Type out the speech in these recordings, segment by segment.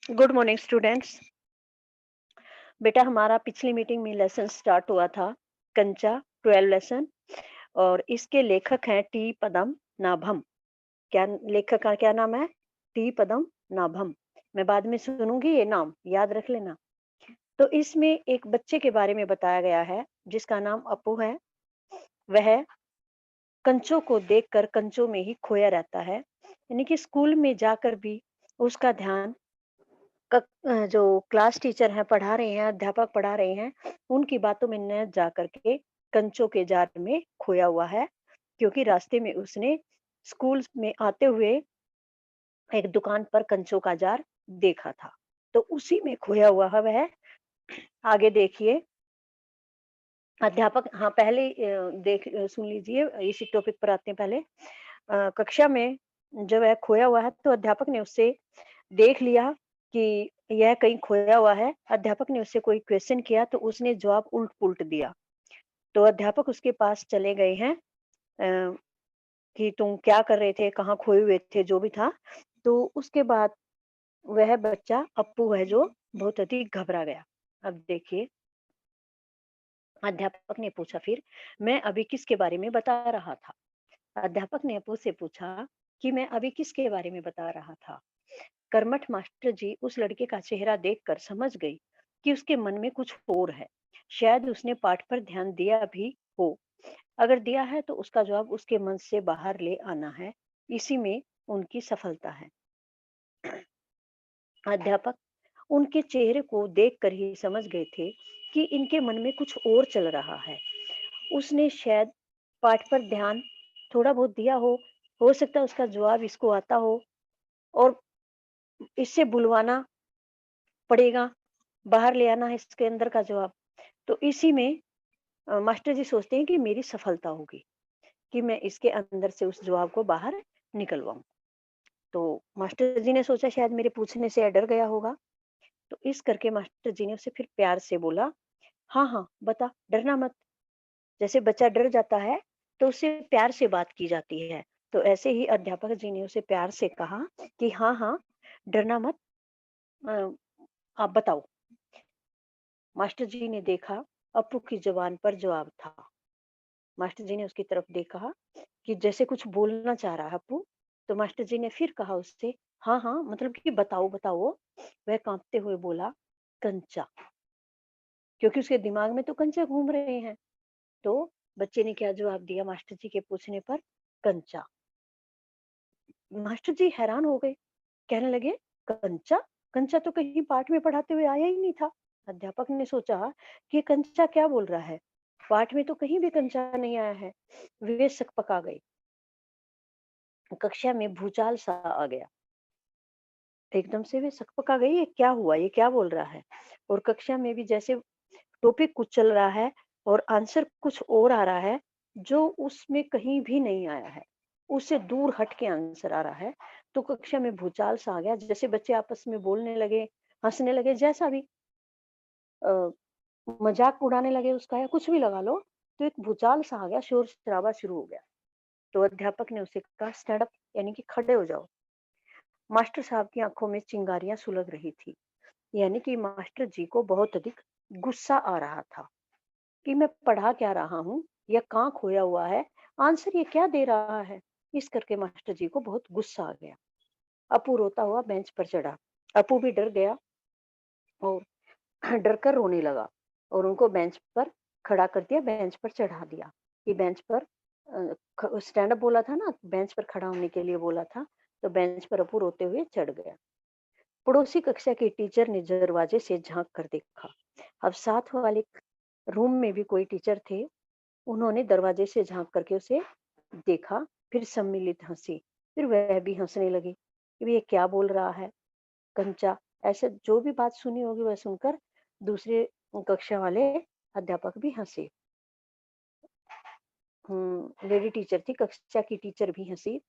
Good morning students. बेटा हमारा पिछली मीटिंग में लेसन स्टार्ट हुआ था कंचा 12 लेसन। और इसके लेखक हैं टी पदम नाभम। क्या लेखक का क्या नाम है? टी पदम नाभम। मैं बाद में सुनूंगी, ये नाम याद रख लेना। तो इसमें एक बच्चे के बारे में बताया गया है जिसका नाम अपू है। वह कंचों को देखकर कंचों में ही खोया रहता है, यानी कि स्कूल में जाकर भी उसका ध्यान जो क्लास टीचर हैं पढ़ा रहे हैं, अध्यापक पढ़ा रहे हैं, उनकी बातों में न जा करके कंचों के जाल में खोया हुआ है। क्योंकि रास्ते में उसने स्कूल में आते हुए एक दुकान पर कंचों का जार देखा था, तो उसी में खोया हुआ है वह। आगे देखिए अध्यापक, हाँ पहले सुन लीजिए, इसी टॉपिक पर आते हैं। पहले कक्षा में जब वह खोया हुआ है तो अध्यापक ने उससे देख लिया कि यह कहीं खोया हुआ है। अध्यापक ने उससे कोई क्वेश्चन किया तो उसने जवाब उल्ट-पुल्ट दिया। तो अध्यापक उसके पास चले गए हैं कि तुम क्या कर रहे थे? कहाँ खोए हुए थे? जो भी था। तो उसके बाद वह बच्चा अप्पू है जो बहुत अधिक घबरा गया। अब देखिए अध्यापक ने पूछा फिर, मैं अभी किसके बारे में बता रहा था? अध्यापक ने अप्पू से पूछा कि मैं अभी किसके बारे में बता रहा था? कर्मठ मास्टर जी उस लड़के का चेहरा देखकर समझ गई कि उसके मन में कुछ और है। शायद उसने पाठ पर ध्यान दिया भी हो। अगर दिया है तो उसका जवाब उसके मन से बाहर ले आना है। इसी में उनकी सफलता है। अध्यापक उनके चेहरे को देखकर ही समझ गए थे कि इनके मन में कुछ और चल रहा है। उसने शायद पाठ पर ध्यान थोड़ा बहुत दिया हो सकता है उसका जवाब इसको आता हो, और इससे बुलवाना पड़ेगा, बाहर ले आना है इसके अंदर का जवाब। तो इसी में मास्टर जी सोचते हैं कि मेरी सफलता होगी कि मैं इसके अंदर से उस जवाब को बाहर निकलवाऊँ। तो मास्टर जी ने सोचा शायद मेरे पूछने से डर गया होगा। तो इस करके मास्टर जी ने उसे फिर प्यार से बोला, हाँ, हाँ, बता, डरना मत। जैसे बच्चा डर जाता है, तो उससे प्यार से बात की जाती है। तो ऐसे ही अध्यापक जी ने उसे प्यार से कहा कि हाँ, हाँ, डरना मत, अ, आप बताओ। मास्टर जी ने देखा अप्पू की ज़ुबान पर जवाब था। मास्टर जी ने उसकी तरफ देखा कि जैसे कुछ बोलना चाह रहा है अप्पू। तो मास्टर जी ने फिर कहा उससे, हाँ, हाँ, मतलब कि बताओ, बताओ। वह काँपते हुए बोला, कंचा। क्योंकि उसके दिमाग में तो कंचे घूम रहे हैं। तो बच्चे ने क्या जवाब दिया मास्टर जी के पूछने पर? कंचा। मास्टर जी हैरान हो गए, कहने लगे, कंचा? कंचा तो कहीं पाठ में पढ़ाते हुए आया ही नहीं था। अध्यापक ने सोचा कि ये कंचा क्या बोल रहा है? पाठ में तो कहीं भी कंचा नहीं आया है। वे सकपका गए। कक्षा में भूचाल सा आ गया। एकदम से वे सकपका गई, ये क्या हुआ? ये क्या बोल रहा है? और कक्षा में भी जैसे टॉपिक कुछ चल रहा है और आंसर कुछ और आ रहा है, जो उसमें कहीं भी नहीं आया है। उससे दूर हट के आंसर आ रहा है। तो कक्षा में भूचाल सा आ गया, जैसे बच्चे आपस में बोलने लगे, हँसने लगे, जैसा भी अ, मज़ाक उड़ाने लगे उसका, या कुछ भी लगा लो। तो एक भूचाल सा आ गया, शोर-शराबा शुरू हो गया। तो अध्यापक ने उसे कहा, स्टैंड अप, यानी कि खड़े हो जाओ। मास्टर साहब की आँखों में चिंगारियाँ सुलग रही थी। यानी कि मास्टर जी को बहुत अधिक गुस्सा आ रहा था कि मैं पढ़ा क्या रहा हूँ, या कहाँ खोया हुआ है, आंसर ये क्या दे रहा है। इस करके मास्टर जी को बहुत गुस्सा आ गया। अप्पू रोता हुआ बेंच पर चढ़ा। अप्पू भी डर गया और डर कर रोने लगा, और उनको बेंच पर खड़ा कर दिया, बेंच पर चढ़ा दिया कि बेंच पर स्टैंड अप बोला था ना, बेंच पर खड़ा होने के लिए बोला था। तो बेंच पर अप्पू रोते हुए चढ़ गया। पड़ोसी कक्षा के टीचर ने दरवाजे से झांक कर देखा। अब साथ वाले रूम में भी कोई टीचर थे। उन्होंने दरवाजे से झांक करके उसे देखा, फिर सम्मिलित हंसी। फिर वह भी हंसने लगी कि ये क्या बोल रहा है, कंचा। ऐसे जो भी बात सुनी होगी वह सुनकर दूसरे कक्षा वाले अध्यापक भी हंसे। लेडी टीचर थी, कक्षा की टीचर भी हंसी।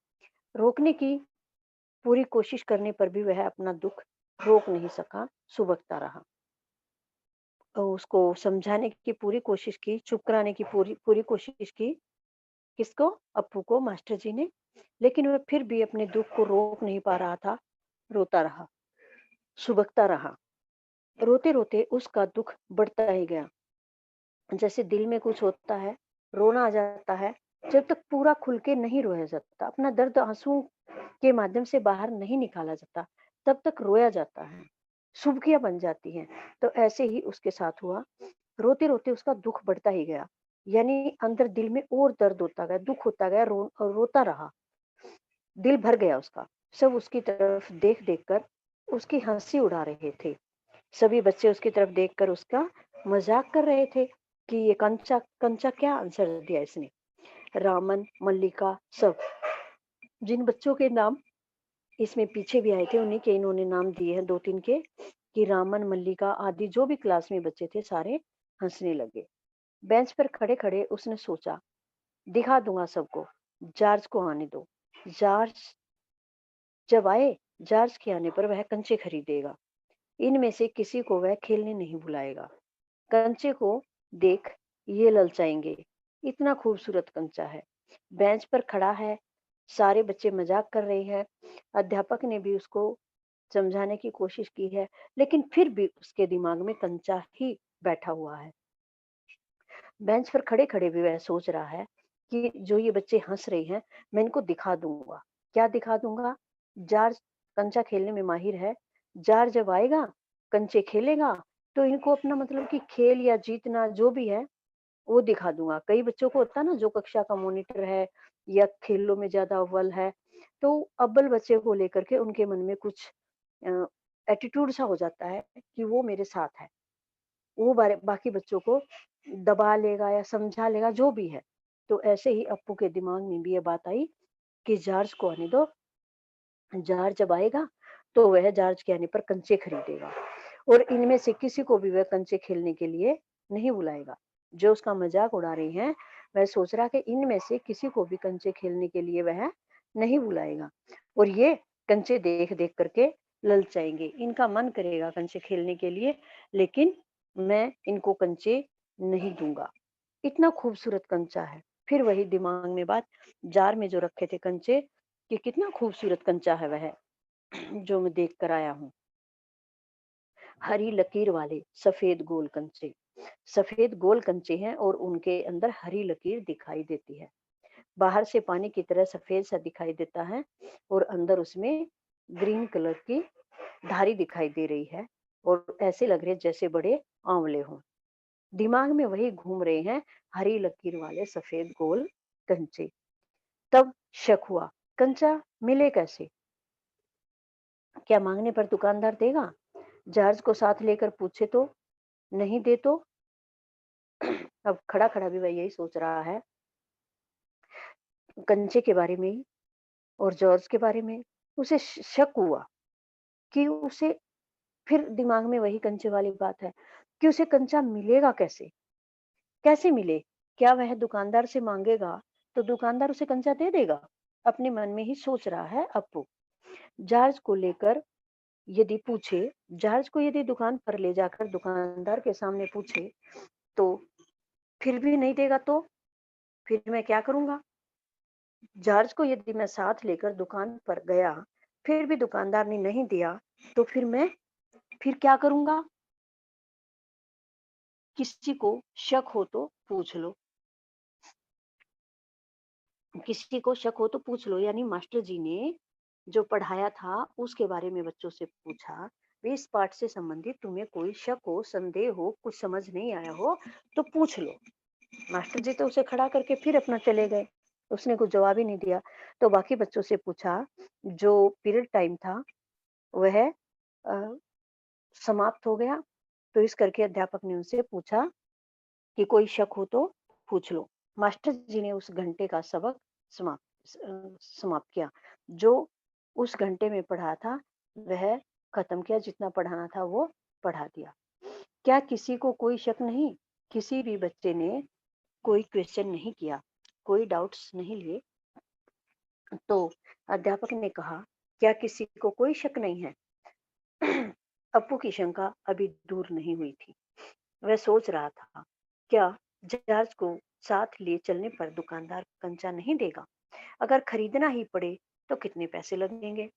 रोकने की पूरी कोशिश करने पर भी वह अपना दुख रोक नहीं सका, सुबकता रहा। उसको समझाने की पूरी कोशिश की, चुप कराने की पूरी पूरी कोशिश की। किसको? अप्पू को, मास्टर जी ने। लेकिन वह फिर भी अपने दुःख को रोक नहीं पा रहा था, रोता रहा। सुबकता रहा। रोते-रोते उसका दुःख बढ़ता ही गया। जैसे दिल में कुछ होता है, रोना आ जाता है, जब तक पूरा खुल के नहीं रोया जाता, अपना दर्द आँसू के माध्यम से बाहर नहीं निकाला जाता, तब तक रोया जाता है, सुबकियाँ बन जाती हैं। तो ऐसे ही उसके साथ हुआ, रोते-रोते उसका दुःख बढ़ता ही गया, यानी अंदर दिल में और दर्द होता गया, दुःख होता गया, रोता रहा, दिल भर गया उसका। सब उसकी तरफ देख-देख कर उसकी हँसी उड़ा रहे थे। सभी बच्चे उसकी तरफ देखकर उसका मज़ाक कर रहे थे कि ये कंचा कंचा क्या आंसर दिया इसने। रामन, मल्लिका सब, जिन बच्चों के नाम इसमें पीछे भी आए थे, उन्हीं के इन्होंने नाम दिए हैं 2-3 के, कि रामन, मल्लिका आदि जो भी क्लास में बच्चे थे सारे हँसने लगे। बेंच पर खड़े-खड़े उसने सोचा, दिखा दूँगा सबको, जॉर्ज को आने दो। जॉर्ज जब आए, जॉर्ज के आने पर वह कंचे खरीदेगा। इनमें से किसी को वह खेलने नहीं बुलाएगा। कंचे को देख ये ललचाएंगे, इतना खूबसूरत कंचा है, बेंच पर खड़ा है, सारे बच्चे मजाक कर रहे हैं, अध्यापक ने भी उसको समझाने की कोशिश की है, लेकिन फिर भी उसके दिमाग में कंचा ही बैठा हुआ है। बेंच पर खड़े खड़े भी वह सोच रहा है कि जो ये बच्चे हंस रहे हैं, मैं इनको दिखा दूंगा। क्या दिखा दूंगा? जॉर्ज कंचा खेलने में माहिर है, जॉर्ज जब आएगा कंचे खेलेगा, तो इनको अपना मतलब कि खेल या जीतना जो भी है वो दिखा दूंगा। कई बच्चों को होता है ना, जो कक्षा का मॉनिटर है या खेलों में ज्यादा अव्वल है, तो अव्वल बच्चे को लेकर के उनके मन में कुछ एटीट्यूड सा हो जाता है कि वो मेरे साथ है, वो बाकी बच्चों को दबा लेगा या समझा लेगा जो भी है। तो ऐसे ही अप्पू के दिमाग में भी ये बात आई कि जॉर्ज को आने दो, जॉर्ज जब आएगा तो वह जॉर्ज के आने पर कंचे खरीदेगा और इनमें से किसी को भी वह कंचे खेलने के लिए नहीं बुलाएगा। जो उसका मजाक उड़ा रही हैं, वह सोच रहा कि इनमें से किसी को भी कंचे खेलने के लिए वह नहीं बुलाएगा और ये कंचे देख देख करके ललचाएंगे, इनका मन करेगा कंचे खेलने के लिए, लेकिन मैं इनको कंचे नहीं दूंगा। इतना खूबसूरत कंचा है। फिर वही दिमाग में बात, जार में जो रखे थे कंचे, कि कितना खूबसूरत कंचा है वह, जो मैं देख कर आया हूँ। हरी लकीर वाले सफेद गोल कंचे, सफेद गोल कंचे हैं और उनके अंदर हरी लकीर दिखाई देती है। बाहर से पानी की तरह सफेद सा दिखाई देता है और अंदर उसमें ग्रीन कलर की धारी दिखाई दे रही है और ऐसे लग रहे जैसे बड़े आंवले हों। दिमाग में वही घूम रहे हैं, हरी लकीर वाले सफेद गोल कंचे। तब शक हुआ, कंचा मिले कैसे? क्या मांगने पर दुकानदार देगा? जॉर्ज को साथ लेकर पूछे तो? नहीं दे तो? अब खड़ा खड़ा भी वह यही सोच रहा है, कंचे के बारे में ही और जॉर्ज के बारे में। उसे शक हुआ कि उसे, फिर दिमाग में वही कंचे वाली बात है कि उसे कंचा मिलेगा कैसे? कैसे मिले? क्या वह दुकानदार से मांगेगा तो दुकानदार उसे कंचा दे देगा? अपने मन में ही सोच रहा है अप्पू। जॉर्ज को लेकर यदि पूछे, जहाज को यदि दुकान पर ले जाकर दुकानदार के सामने पूछे, तो फिर भी नहीं देगा तो? फिर मैं क्या करूँगा? जहाज को यदि मैं साथ लेकर दुकान पर गया, फिर भी दुकानदार ने नहीं दिया, तो फिर क्या करूँगा? किसी को शक हो तो पूछ लो, किसी को शक हो तो पूछ लो, यानी मास्टर जी ने जो पढ़ाया था, उसके बारे में बच्चों से पूछा, इस पाठ से संबंधित तुम्हें कोई शक हो, संदेह हो, कुछ समझ नहीं आया हो, तो पूछ लो। मास्टर जी तो उसे खड़ा करके फिर अपना चले गए, उसने कुछ जवाब ही नहीं दिया। तो बाकी बच्चों से पूछा, जो पीरियड टाइम था वह समाप्त हो गया, तो इस करके अध्यापक ने उनसे पूछा कि कोई शक हो तो पूछ लो। मास्टर जी ने उस घंटे का सबक समाप्त किया। जो उस घंटे में पढ़ा था वह खत्म किया, जितना पढ़ाना था वो पढ़ा दिया। क्या किसी को कोई शक नहीं? किसी भी बच्चे ने कोई क्वेश्चन नहीं किया, कोई डाउट्स नहीं लिए। तो अध्यापक ने कहा, क्या किसी को कोई शक नहीं है? अप्पू की शंका अभी दूर नहीं हुई थी। वह सोच रहा था, क्या जॉर्ज को साथ ले चलने पर दुकानदार कंचा नहीं देगा? अगर खरीदना ही पड़े तो कितने पैसे लगेंगे?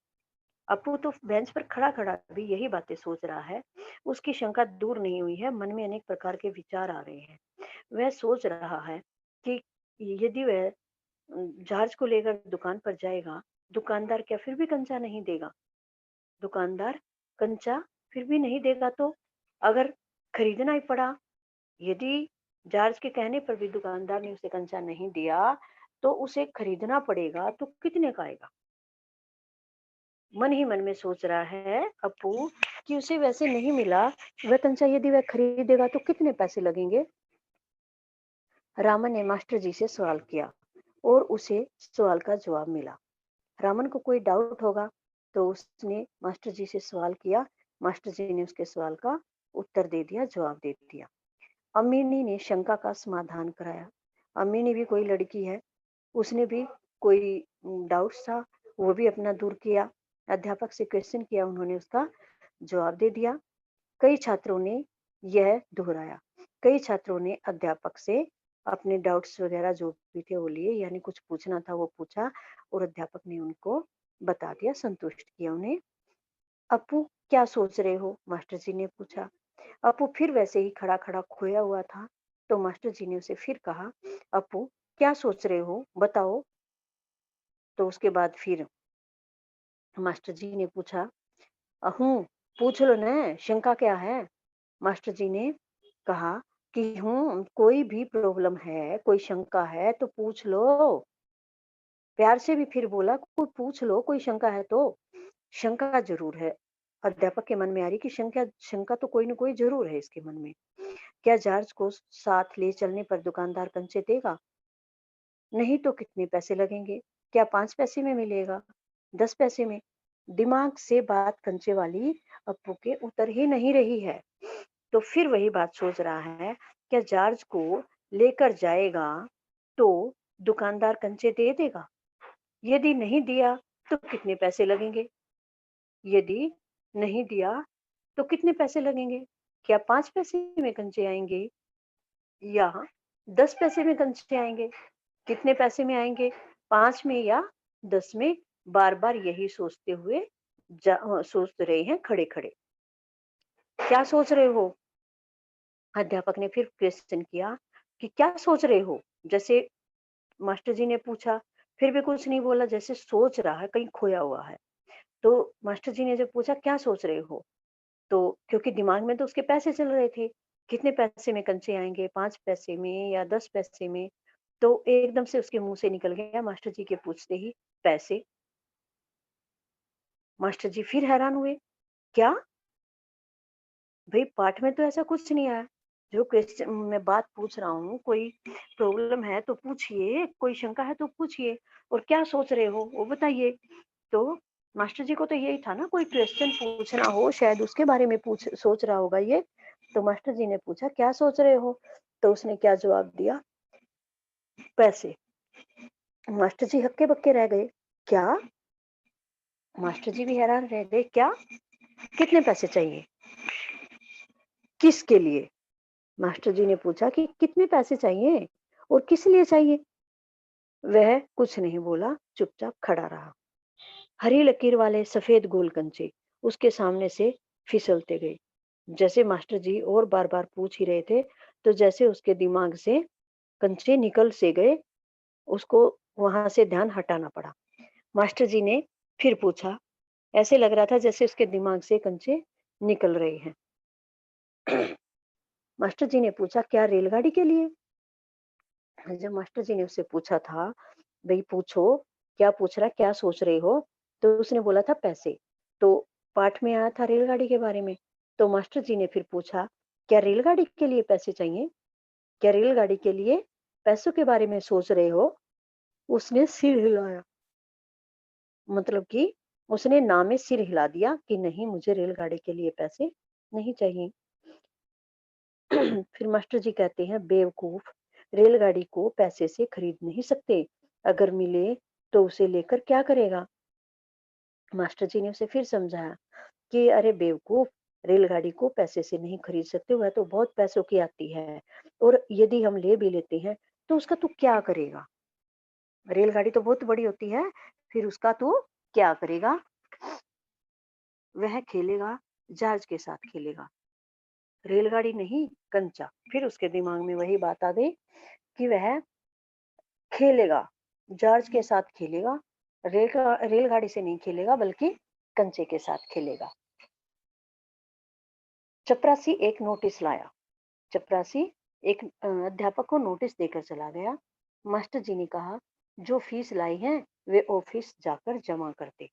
अप्पू तो बेंच पर खड़ा-खड़ा भी यही बातें सोच रहा है। उसकी शंका दूर नहीं हुई है, मन में अनेक प्रकार के विचार आ रहे हैं। वह सोच रहा है कि यदि वह जहाज को लेकर दुकान पर जाएगा, दुकानदार क्या फिर भी कंचा नहीं देगा? दुकानदार कंचा फिर भी नहीं देगा तो? अगर खरीदना ही पड़ा, यदि जहाज के कहने पर भी दुकानदार ने उसे कंचा नहीं दिया, तो उसे खरीदना पड़ेगा, तो कितने का आएगा? मन ही मन में सोच रहा है अप्पू कि उसे वैसे नहीं मिला, वह कंचा यदि वह खरीदेगा तो कितने पैसे लगेंगे? रामन ने मास्टर जी से सवाल किया और उसे सवाल का जवाब मिला। रामन को कोई डाउट होगा तो उसने मास्टर जी से सवाल किया। मास्टर जी ने उसके सवाल का उत्तर दे दिया, जवाब दे दिया। अमीनी ने शंका का समाधान कराया। अमीनी भी कोई लड़की है, उसने भी कोई डाउट्स था, वो भी अपना दूर किया। अध्यापक से क्वेश्चन किया, उन्होंने उसका जवाब दे दिया। कई छात्रों ने यह दोहराया। कई छात्रों ने अध्यापक से अपने डाउट्स वगैरह जो भी थे वो लिए, यानी कुछ पूछना था वो पूछा और अध्यापक ने उनको बता दिया, संतुष्ट किया उन्हें। "अप्पू क्या सोच रहे हो?" मास्टर जी ने पूछा। अप्पू फिर वैसे ही खड़ा-खड़ा खोया हुआ था, तो मास्टर जी ने उसे फिर कहा, "अप्पू क्या सोच रहे हो? बताओ।" तो उसके बाद फिर मास्टर जी ने पूछा, "हूँ, पूछ लो न, शंका क्या है?" मास्टर जी ने कहा कि कोई भी प्रॉब्लम है, कोई शंका है तो पूछ लो। प्यार से भी फिर बोला, कोई पूछ लो, कोई शंका है तो। शंका ज़रूर है। अध्यापक के मन में आ रही कि शंका शंका तो कोई न कोई ज़रूर है इसके मन में। क्या जॉर्ज को साथ ले चलने पर दुकानदार कंचे देगा? नहीं तो कितने पैसे लगेंगे? क्या 5 पैसे में मिलेगा? 10 पैसे में? दिमाग से बात कंचे वाली अप्पू के उतर ही नहीं रही है। तो फिर वही बात सोच रहा है, क्या जॉर्ज को लेकर जाएगा तो दुकानदार कंचे दे देगा? यदि नहीं दिया तो कितने पैसे लगेंगे? यदि नहीं दिया तो कितने पैसे लगेंगे? क्या 5 पैसे में कंचे आएँगे या 10 पैसे में कंचे आएँगे? कितने पैसे में आएँगे? 5 में या 10 में? बार-बार यही सोचते हुए सोच रहे हैं खड़े-खड़े। क्या सोच रहे हो? अध्यापक ने फिर क्वेश्चन किया कि क्या सोच रहे हो? जैसे मास्टर जी ने पूछा, फिर भी कुछ नहीं बोला, जैसे सोच रहा है, कहीं खोया हुआ है। तो मास्टर जी ने जब पूछा क्या सोच रहे हो? तो क्योंकि दिमाग में तो उसके पैसे चल रहे थे, कितने पैसे में कंचे आएँगे, 5 पैसे में या 10 पैसे में? तो एकदम से उसके मुँह से निकल गया मास्टर जी के पूछते ही, पैसे। मास्टर जी फिर हैरान हुए, क्या? भई पाठ में तो ऐसा कुछ नहीं आया। जो क्वेश्चन मैं बात पूछ रहा हूँ, कोई प्रॉब्लम है तो पूछिए, कोई शंका है तो पूछिए और क्या सोच रहे हो वो बताइए। तो मास्टर जी को तो यही था ना, कोई क्वेश्चन पूछना हो शायद उसके बारे में पूछ सोच रहा होगा ये। तो मास्टर जी ने पूछा क्या सोच रहे हो? तो उसने क्या जवाब दिया? पैसे। मास्टर जी हक्के-बक्के रह गए। क्या? मास्टर जी भी हैरान रह गए, क्या? कितने पैसे चाहिए? किसके लिए? मास्टर जी ने पूछा कि कितने पैसे चाहिए और किस लिए चाहिए? वह कुछ नहीं बोला, चुपचाप खड़ा रहा। हरी लकीर वाले सफेद गोल कंचे उसके सामने से फिसलते गए। जैसे मास्टर जी और बार-बार पूछ ही रहे थे, तो जैसे उसके दिमाग से कंचे निकल से गए, उसको वहां से ध्यान हटाना पड़ा। मास्टर जी ने फिर पूछा, ऐसे लग रहा था जैसे उसके दिमाग से कंचे निकल रहे हैं। मास्टर जी ने पूछा, क्या रेलगाड़ी के लिए? जब मास्टर जी ने उससे पूछा था, भई पूछो, क्या पूछ रहा है, क्या सोच रहे हो? तो उसने बोला था पैसे। तो पाठ में आया था रेलगाड़ी के बारे में। तो मास्टर जी ने फिर पूछा, क्या रेलगाड़ी के लिए पैसे चाहिए? क्या रेलगाड़ी के लिए पैसों के बारे में सोच रहे हो? उसने सिर हिलाया। मतलब कि उसने ना में सिर हिला दिया कि नहीं, मुझे रेलगाड़ी के लिए पैसे नहीं चाहिए। फिर मास्टर जी कहते हैं, बेवकूफ, रेलगाड़ी को पैसे से खरीद नहीं सकते। अगर मिले तो उसे लेकर क्या करेगा? मास्टर जी ने उसे फिर समझाया कि अरे बेवकूफ, रेलगाड़ी को पैसे से नहीं खरीद सकते, वह तो बहुत पैसों की आती है और यदि हम ले भी लेते हैं तो उसका तू क्या करेगा? रेलगाड़ी तो बहुत बड़ी होती है, फिर उसका तू क्या करेगा? वह खेलेगा, जॉर्ज के साथ खेलेगा। रेलगाड़ी नहीं, कंचा। फिर उसके दिमाग में वही बात आ गई कि वह खेलेगा, जॉर्ज के साथ खेलेगा, रेलगाड़ी से नहीं खेलेगा बल्कि कंचे के साथ खेलेगा। चपरासी एक नोटिस लाया। चपरासी एक अध्यापक को नोटिस देकर चला गया। मास्टर जी ने कहा, जो फीस लाई है वे ऑफिस जाकर जमा कर दे।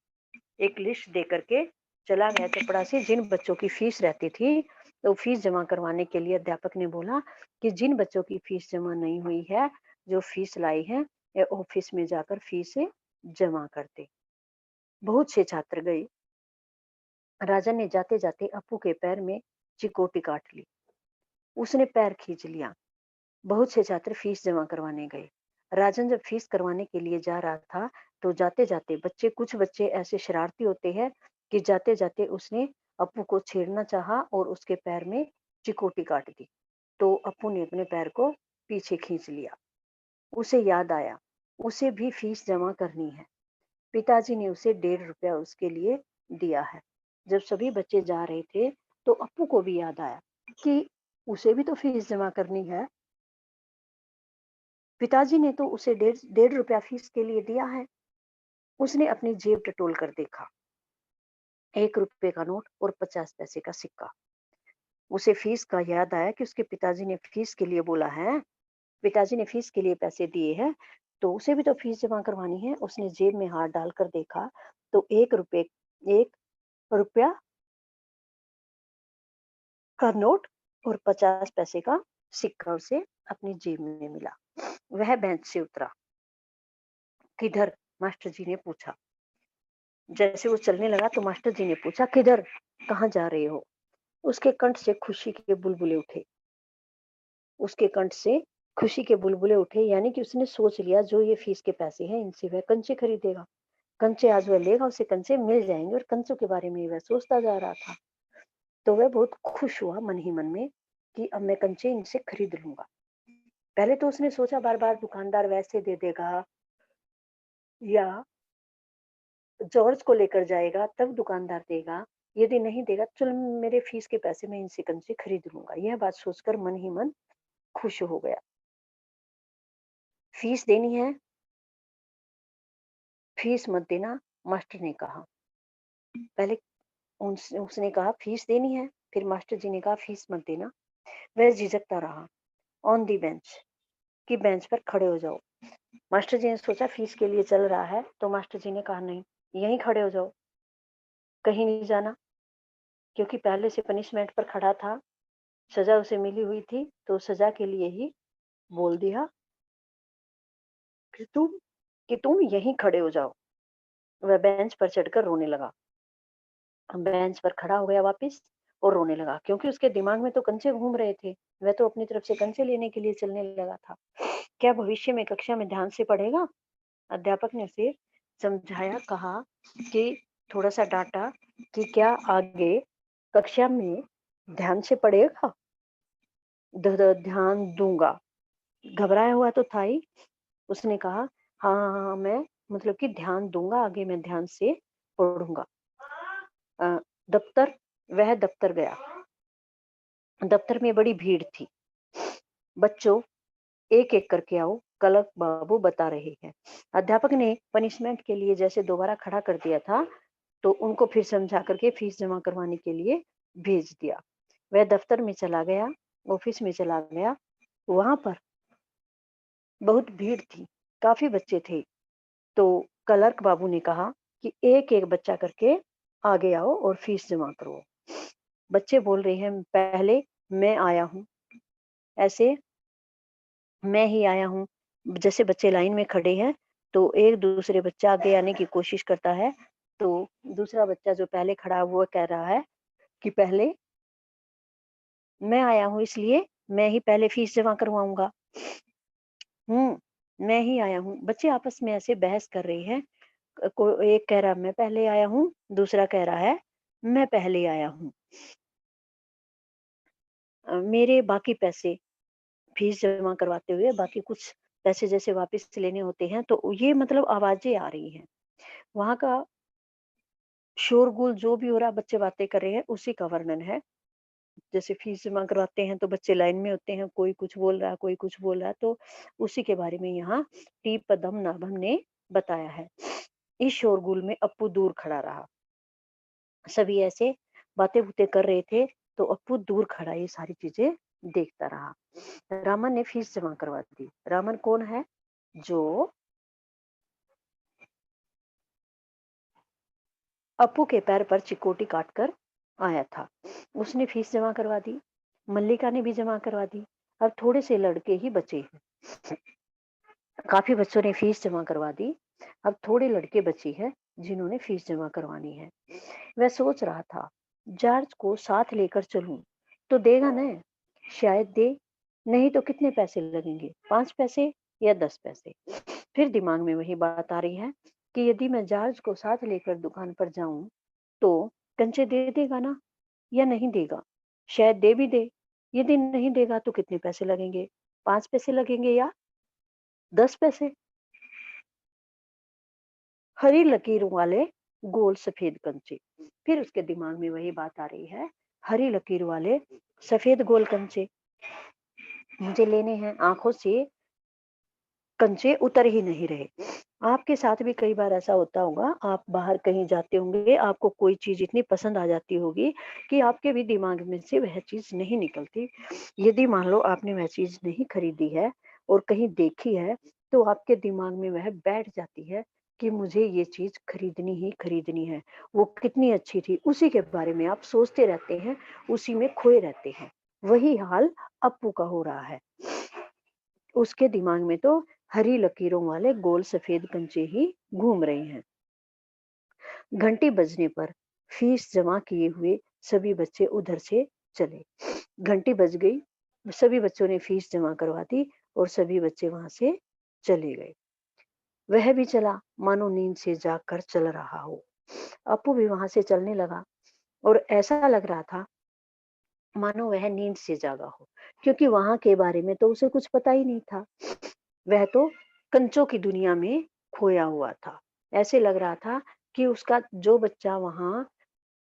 एक लिस्ट दे करके चला गया चपरासी। जिन बच्चों की फीस रहती थी तो फीस जमा करवाने के लिए अध्यापक ने बोला कि जिन बच्चों की फीस जमा नहीं हुई है, जो फीस लाई है, ये ऑफिस में जाकर फीस जमा कर दे। बहुत से छात्र गए। राजा ने जाते जाते अपू के पैर में चिकोटी काट ली। उसने पैर खींच लिया। बहुत से छात्र फीस जमा करवाने गए। राजन जब फीस करवाने के लिए जा रहा था तो जाते जाते कुछ बच्चे ऐसे शरारती होते हैं कि जाते जाते उसने अप्पू को छेड़ना चाहा और उसके पैर में चिकोटी काट दी। तो अप्पू ने अपने पैर को पीछे खींच लिया। उसे याद आया, उसे भी फीस जमा करनी है। पिताजी ने उसे 1.5 रुपया उसके लिए दिया है। जब सभी बच्चे जा रहे थे तो अप्पू को भी याद आया कि उसे भी तो फीस जमा करनी है। पिताजी ने तो उसे 1.5 रुपया फीस के लिए दिया है। उसने अपनी जेब टटोल कर देखा। 1 रुपए का नोट और 50 पैसे का सिक्का। उसे फीस का याद आया कि उसके पिताजी ने फीस के लिए बोला है। पिताजी ने फीस के लिए पैसे दिए हैं, तो उसे भी तो फीस जमा करवानी है। उसने जेब में हाथ डालकर देखा तो 1 रुपया का नोट और 50 पैसे का सिक्का उसे अपनी जेब में मिला। वह बेंच से उतरा। किधर? मास्टर जी ने पूछा। जैसे वो चलने लगा तो मास्टर जी ने पूछा, किधर? कहाँ जा रहे हो? उसके कंठ से खुशी के बुलबुले उठे। उसके कंठ से खुशी के बुलबुले उठे, यानी कि उसने सोच लिया जो ये फीस के पैसे हैं इनसे वह कंचे खरीदेगा। कंचे आज वह लेगा, उसे कंचे मिल जाएंगे और कंचों के बारे में वह सोचता जा रहा था। तो वह बहुत खुश हुआ मन ही मन में कि अब मैं कंचे इनसे खरीद लूंगा। पहले तो उसने सोचा बार बार दुकानदार वैसे दे देगा या जॉर्ज को लेकर जाएगा तब दुकानदार देगा, यदि नहीं देगा चल मेरे फीस के पैसे मैं इनसे कंचे खरीद लूंगा। यह बात सोचकर मन ही मन खुश हो गया। फीस देनी है, फीस मत देना, मास्टर ने कहा। पहले उसने कहा फीस देनी है, फिर मास्टर जी ने कहा फीस मत देना। वह झिझकता रहा। ऑन दी बेंच, कि बेंच पर खड़े हो जाओ। मास्टर जी ने सोचा फीस के लिए चल रहा है तो मास्टर जी ने कहा नहीं, यहीं खड़े हो जाओ, कहीं नहीं जाना। क्योंकि पहले से पनिशमेंट पर खड़ा था, सजा उसे मिली हुई थी, तो सजा के लिए ही बोल दिया कि तुम यहीं खड़े हो जाओ। वह बेंच पर चढ़कर रोने लगा। बेंच पर खड़ा हो गया वापस और रोने लगा, क्योंकि उसके दिमाग में तो कंचे घूम रहे थे। वह तो अपनी तरफ से कंचे लेने के लिए चलने लगा था। क्या भविष्य में कक्षा में ध्यान से पढ़ेगा? अध्यापक ने उसे समझाया, कहा कि थोड़ा सा डांटा कि क्या आगे कक्षा में ध्यान से पढ़ेगा? ध्यान दूंगा। घबराया हुआ तो था ही। उसने कहा, हाँ हाँ हाँ, मैं मतलब कि ध्यान दूंगा, आगे मैं ध्यान से पढ़ूंगा। अ, दफ्तर, वह दफ्तर गया। दफ्तर में बड़ी भीड़ थी। बच्चों, एक एक करके आओ, कलक बाबू बता रहे हैं। अध्यापक ने पनिशमेंट के लिए जैसे दोबारा खड़ा कर दिया था तो उनको फिर समझा करके फीस जमा करवाने के लिए भेज दिया। वह दफ्तर में चला गया, ऑफिस में चला गया। वहां पर बहुत भीड़ थी, काफी बच्चे थे। तो क्लर्क बाबू ने कहा कि एक एक बच्चा करके आगे आओ और फीस जमा करो। बच्चे बोल रहे हैं, पहले मैं आया हूँ, ऐसे मैं ही आया हूँ। जैसे बच्चे लाइन में खड़े हैं तो एक दूसरे बच्चा आगे आने की कोशिश करता है, तो दूसरा बच्चा जो पहले खड़ा है वो कह रहा है कि पहले मैं आया हूँ, इसलिए मैं ही पहले फीस जमा करवाऊंगा। मैं ही आया हूँ। बच्चे आपस में ऐसे बहस कर रहे हैं। एक कह रहा मैं पहले आया हूँ, दूसरा कह रहा है मैं पहले आया हूँ। मेरे बाकी पैसे फीस जमा करवाते हुए बाकी कुछ पैसे जैसे वापस लेने होते हैं, तो ये मतलब आवाजें आ रही हैं। वहां का शोरगुल जो भी हो रहा है, बच्चे बातें कर रहे हैं, उसी का वर्णन है। जैसे फीस जमा करवाते हैं तो बच्चे लाइन में होते हैं, कोई कुछ बोल रहा है, कोई कुछ बोल रहा है, तो उसी के बारे में यहाँ टी पदम नाभम ने बताया है। इस शोरगुल में अप्पू दूर खड़ा रहा। सभी ऐसे बातें-बूतें कर रहे थे, तो अप्पू दूर खड़ा ये सारी चीज़ें देखता रहा। रामन ने फीस जमा करवा दी। रामन कौन है? जो अप्पू के पैर पर चिकोटी काटकर आया था। उसने फीस जमा करवा दी। मल्लिका ने भी जमा करवा दी। अब थोड़े से लड़के ही बचे हैं। काफ़ी बच्चों ने फीस जमा करवा दी। अब थोड़े लड़के बचे हैं जिन्होंने फीस जमा करवानी है। वह सोच रहा था, जॉर्ज को साथ लेकर चलूं तो देगा न? शायद दे, नहीं तो कितने पैसे लगेंगे? 5 पैसे या 10 पैसे? फिर दिमाग में वही बात आ रही है कि यदि मैं जॉर्ज को साथ लेकर दुकान पर जाऊं तो कंचे दे देगा ना या नहीं देगा? शायद दे भी दे। यदि नहीं देगा तो कितने पैसे लगेंगे? 5 पैसे लगेंगे या 10 पैसे? हरी लकीरों वाले गोल सफेद कंचे। फिर उसके दिमाग में वही बात आ रही है, हरी लकीर वाले सफेद गोल कंचे मुझे लेने हैं। आंखों से कंचे उतर ही नहीं रहे। आपके साथ भी कई बार ऐसा होता होगा, आप बाहर कहीं जाते होंगे, आपको कोई चीज इतनी पसंद आ जाती होगी कि आपके भी दिमाग में से वह चीज नहीं निकलती। यदि मान लो आपने वह चीज नहीं खरीदी है और कहीं देखी है, तो आपके दिमाग में वह बैठ जाती है कि मुझे ये चीज खरीदनी ही खरीदनी है। वो कितनी अच्छी थी, उसी के बारे में आप सोचते रहते हैं, उसी में खोए रहते हैं। वही हाल अप्पू का हो रहा है। उसके दिमाग में तो हरी लकीरों वाले गोल सफेद कंचे ही घूम रहे हैं। घंटी बजने पर फीस जमा किए हुए सभी बच्चे उधर से चले। घंटी बज गई, सभी बच्चों ने फीस जमा करवा दी और सभी बच्चे वहां से चले गए। वह भी चला, मानो नींद से जागकर चल रहा हो। अप्पू भी वहां से चलने लगा और ऐसा लग रहा था मानो वह नींद से जागा हो, क्योंकि वहां के बारे में तो उसे कुछ पता ही नहीं था। वह तो कंचों की दुनिया में खोया हुआ था। ऐसे लग रहा था कि उसका जो बच्चा वहां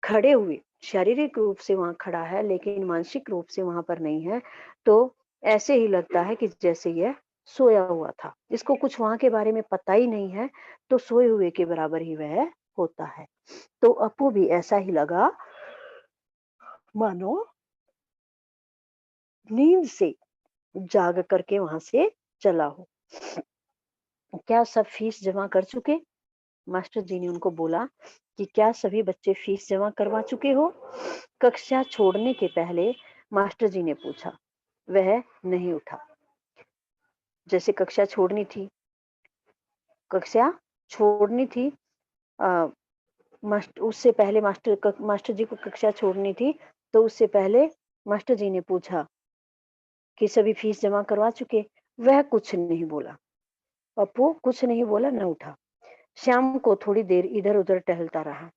खड़े हुए शारीरिक रूप से वहां खड़ा है लेकिन मानसिक रूप से वहां पर नहीं है, तो ऐसे ही लगता है कि जैसे यह सोया हुआ था। इसको कुछ वहां के बारे में पता ही नहीं है, तो सोए हुए के बराबर ही वह होता है। तो अप्पू भी ऐसा ही लगा मानो नींद से जाग करके वहां से चला हो। क्या सब फीस जमा कर चुके? मास्टर जी ने उनको बोला कि क्या सभी बच्चे फीस जमा करवा चुके हो? कक्षा छोड़ने के पहले मास्टर जी ने पूछा। वह नहीं उठा। जैसे कक्षा छोड़नी थी, कक्षा छोड़नी थी, अ, उससे पहले मास्टर जी को कक्षा छोड़नी थी, तो उससे पहले मास्टर जी ने पूछा कि सभी फीस जमा करवा चुके? वह कुछ नहीं बोला। पप्पू कुछ नहीं बोला, न उठा। शाम को थोड़ी देर इधर-उधर टहलता रहा।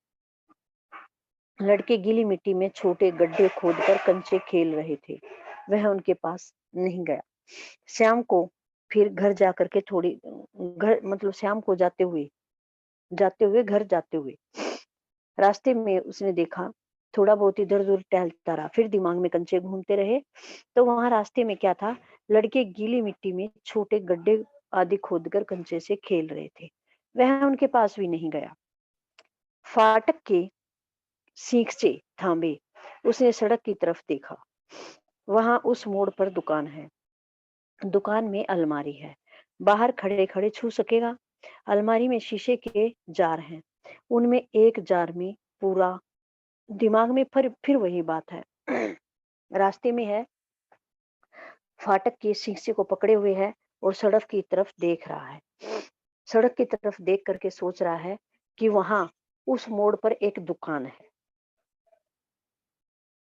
लड़के गीली मिट्टी में छोटे गड्ढे खोदकर कंचे खेल रहे थे। वह उनके पास नहीं गया। शाम को फिर घर जाकर के थोड़ी घर मतलब शाम को जाते हुए घर जाते हुए रास्ते में उसने देखा, थोड़ा बहुत इधर-उधर टहलता रहा, फिर दिमाग में कंचे घूमते रहे, तो वहाँ रास्ते में क्या था, लड़के गीली मिट्टी में छोटे गड्ढे आदि खोदकर कंचे से खेल रहे थे। वह उनके पास भी नहीं गया। फाटक के सीख से थामे, उसने सड़क की तरफ देखा। वहां उस मोड़ पर दुकान है। दुकान में अलमारी है। बाहर खड़े-खड़े छू सकेगा? अलमारी में शीशे के जार हैं। उनमें एक जार में पूरा दिमाग में फिर वही बात है। रास्ते में है, फाटक के शीशे को पकड़े हुए है और सड़क की तरफ देख रहा है। सड़क की तरफ देख करके सोच रहा है कि वहां उस मोड़ पर एक दुकान है।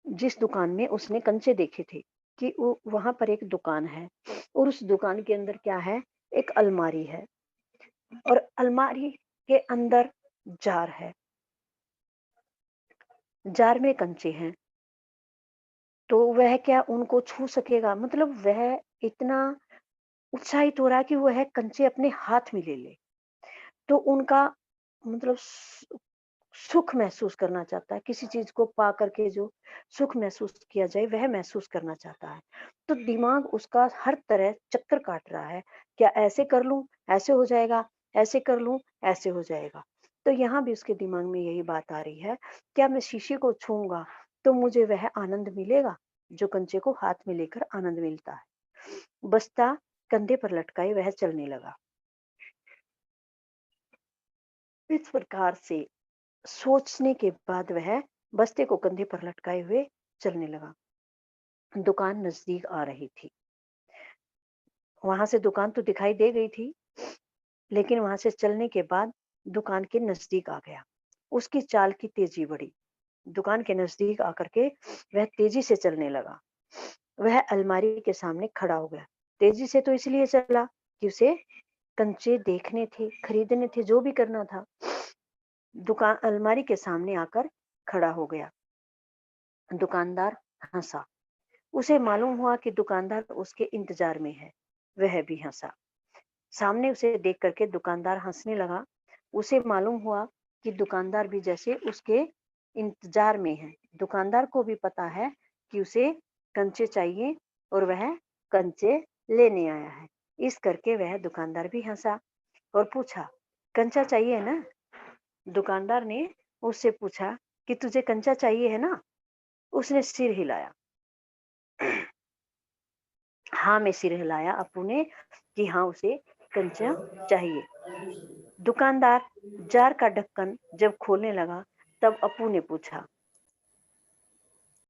जिस दुकान में उसने कंचे देखे थे कि वो वहां पर एक दुकान है और उस दुकान के अंदर क्या है, एक अलमारी है और अलमारी के अंदर जार है। जार में कंचे हैं, तो वह क्या उनको छू सकेगा? मतलब वह इतना उत्साहित हो रहा है कि वह कंचे अपने हाथ में ले ले, तो उनका मतलब सुख महसूस करना चाहता है, किसी चीज़ को पा करके जो सुख महसूस किया जाए वह महसूस करना चाहता है। तो दिमाग उसका हर तरह चक्कर काट रहा है, क्या ऐसे कर लूँ, ऐसे हो जाएगा, ऐसे कर लूँ, ऐसे हो जाएगा। तो यहाँ भी उसके दिमाग में यही बात आ रही है, क्या मैं शीशे को छूऊँगा तो मुझे वह आनंद मिलेगा, जो कंचे को हाथ में लेकर आनंद मिलता है। बस्ता कंधे पर लटकाए वह चलने लगा। इस प्रकार से सोचने के बाद वह बस्ते को कंधे पर लटकाए हुए चलने लगा। दुकान नजदीक आ रही थी। वहां से दुकान तो दिखाई दे गई थी, लेकिन वहां से चलने के बाद दुकान के नजदीक आ गया। उसकी चाल की तेजी बढ़ी। दुकान के नजदीक आकर के वह तेजी से चलने लगा। वह अलमारी के सामने खड़ा हो गया। तेजी से तो इसलिए चला कि उसे कंचे देखने थे, खरीदने थे, जो भी करना था। दुकान अलमारी के सामने आकर खड़ा हो गया। दुकानदार हंसा। उसे मालूम हुआ कि दुकानदार उसके इंतजार में है। वह भी हंसा। सामने उसे देख करके दुकानदार हंसने लगा। उसे मालूम हुआ कि दुकानदार भी जैसे उसके इंतजार में है। दुकानदार को भी पता है कि उसे कंचे चाहिए और वह कंचे लेने आया है। इस करके वह दुकानदार भी हंसा और पूछा, कंचा चाहिए ना? दुकानदार ने उससे पूछा कि तुझे कंचा चाहिए है ना? उसने सिर हिलाया। हाँ में सिर हिलाया अप्पू ने कि हाँ उसे कंचा चाहिए। दुकानदार जार का ढक्कन जब खोलने लगा तब अप्पू ने पूछा,